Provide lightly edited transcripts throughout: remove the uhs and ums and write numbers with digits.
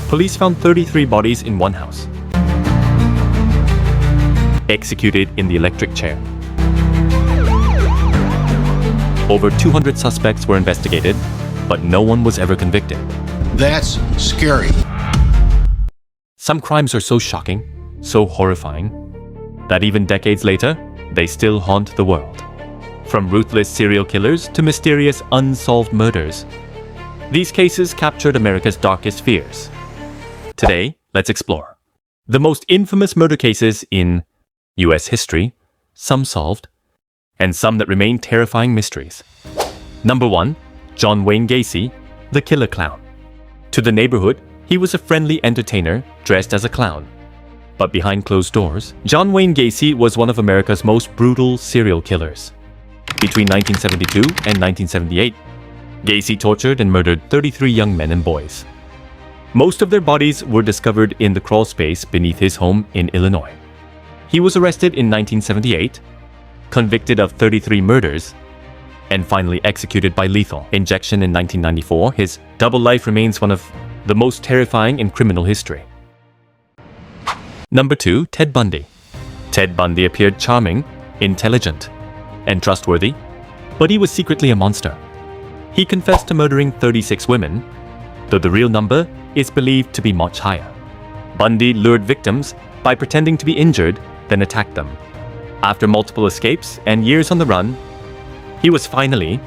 Police found 33 bodies in one house, executed in the electric chair. Over 200 suspects were investigated, but no one was ever convicted. That's scary. Some crimes are so shocking, so horrifying, that even decades later, they still haunt the world. From ruthless serial killers to mysterious unsolved murders, these cases captured America's darkest fears. Today, let's explore the most infamous murder cases in US history, some solved, and some that remain terrifying mysteries. Number 1. John Wayne Gacy, the Killer Clown. To the neighborhood, he was a friendly entertainer dressed as a clown. But behind closed doors, John Wayne Gacy was one of America's most brutal serial killers. Between 1972 and 1978, Gacy tortured and murdered 33 young men and boys. Most of their bodies were discovered in the crawl space beneath his home in Illinois. He was arrested in 1978, convicted of 33 murders, and finally executed by lethal injection in 1994. His double life remains one of the most terrifying in criminal history. Number 2. Ted Bundy. Ted Bundy appeared charming, intelligent, and trustworthy, but he was secretly a monster. He confessed to murdering 36 women, though the real number is believed to be much higher. Bundy lured victims by pretending to be injured, then attacked them. After multiple escapes and years on the run, he was finally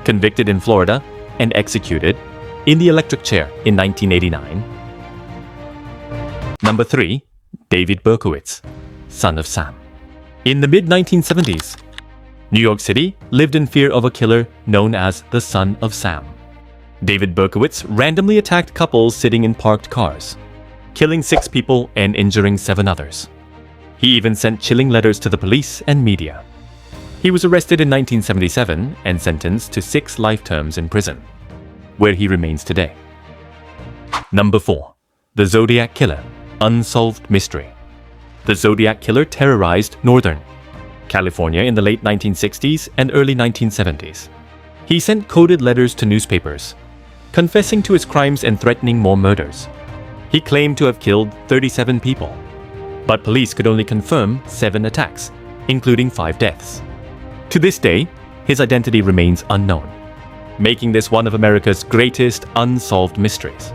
convicted in Florida and executed in the electric chair in 1989. Number 3. David Berkowitz, son of Sam. In the mid-1970s, New York City lived in fear of a killer known as the Son of Sam. David Berkowitz randomly attacked couples sitting in parked cars, killing 6 people and injuring 7 others. He even sent chilling letters to the police and media. He was arrested in 1977 and sentenced to 6 life terms in prison, where he remains today. Number 4. The Zodiac Killer, unsolved mystery. The Zodiac Killer terrorized Northern California in the late 1960s and early 1970s. He sent coded letters to newspapers, confessing to his crimes and threatening more murders. He claimed to have killed 37 people, but police could only confirm 7 attacks, including 5 deaths. To this day, his identity remains unknown, making this one of America's greatest unsolved mysteries.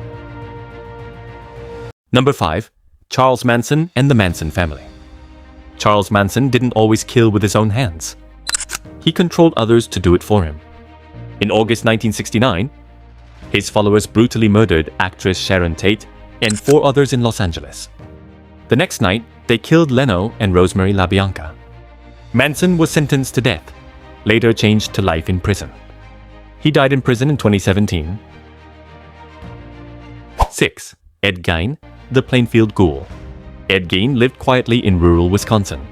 Number 5. Charles Manson and the Manson family. Charles Manson didn't always kill with his own hands. He controlled others to do it for him. In August 1969, his followers brutally murdered actress Sharon Tate and 4 others in Los Angeles. The next night, they killed Leno and Rosemary LaBianca. Manson was sentenced to death, later changed to life in prison. He died in prison in 2017. 6. Ed Gein, the Plainfield Ghoul. Ed Gein lived quietly in rural Wisconsin,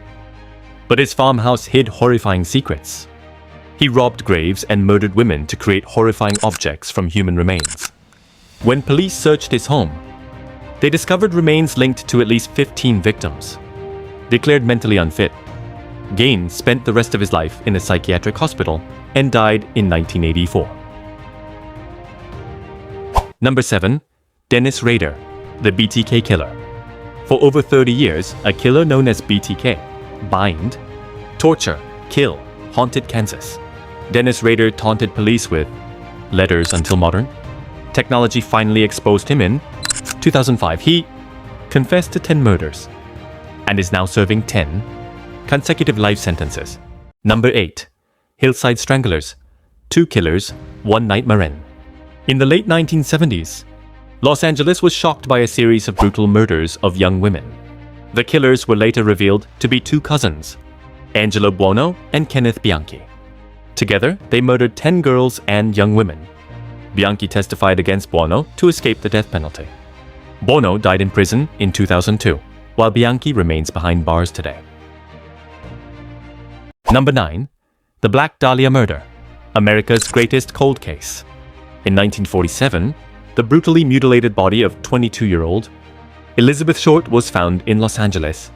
but his farmhouse hid horrifying secrets. He robbed graves and murdered women to create horrifying objects from human remains. When police searched his home, they discovered remains linked to at least 15 victims. Declared mentally unfit, Gein spent the rest of his life in a psychiatric hospital and died in 1984. Number 7. Dennis Rader, the BTK Killer. For over 30 years, a killer known as BTK, bind, torture, kill, haunted Kansas. Dennis Rader taunted police with letters until modern. Technology finally exposed him in 2005. He confessed to 10 murders and is now serving 10 consecutive life sentences. Number 8. Hillside Stranglers, 2 killers, one nightmare in. In the late 1970s, Los Angeles was shocked by a series of brutal murders of young women. The killers were later revealed to be 2 cousins, Angelo Buono and Kenneth Bianchi. Together, they murdered 10 girls and young women. Bianchi testified against Buono to escape the death penalty. Buono died in prison in 2002, while Bianchi remains behind bars today. Number 9. The Black Dahlia Murder, America's greatest cold case. In 1947, the brutally mutilated body of 22-year-old Elizabeth Short was found in Los Angeles.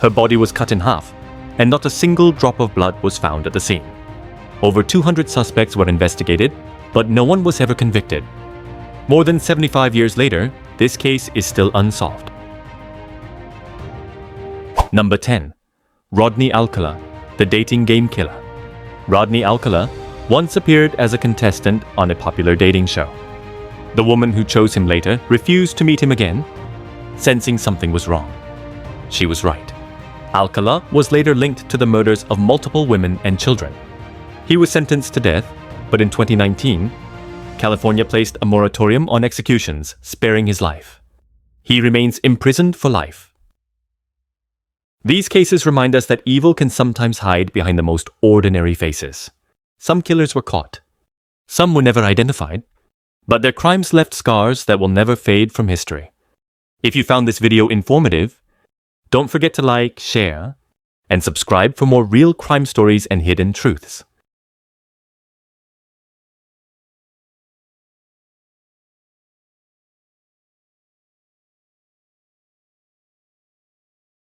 Her body was cut in half, and not a single drop of blood was found at the scene. Over 200 suspects were investigated, but no one was ever convicted. More than 75 years later, this case is still unsolved. Number 10. Rodney Alcala, the dating game killer. Rodney Alcala once appeared as a contestant on a popular dating show. The woman who chose him later refused to meet him again, sensing something was wrong. She was right. Alcala was later linked to the murders of multiple women and children. He was sentenced to death, but in 2019, California placed a moratorium on executions, sparing his life. He remains imprisoned for life. These cases remind us that evil can sometimes hide behind the most ordinary faces. Some killers were caught. Some were never identified. But their crimes left scars that will never fade from history. If you found this video informative, don't forget to like, share, and subscribe for more real crime stories and hidden truths.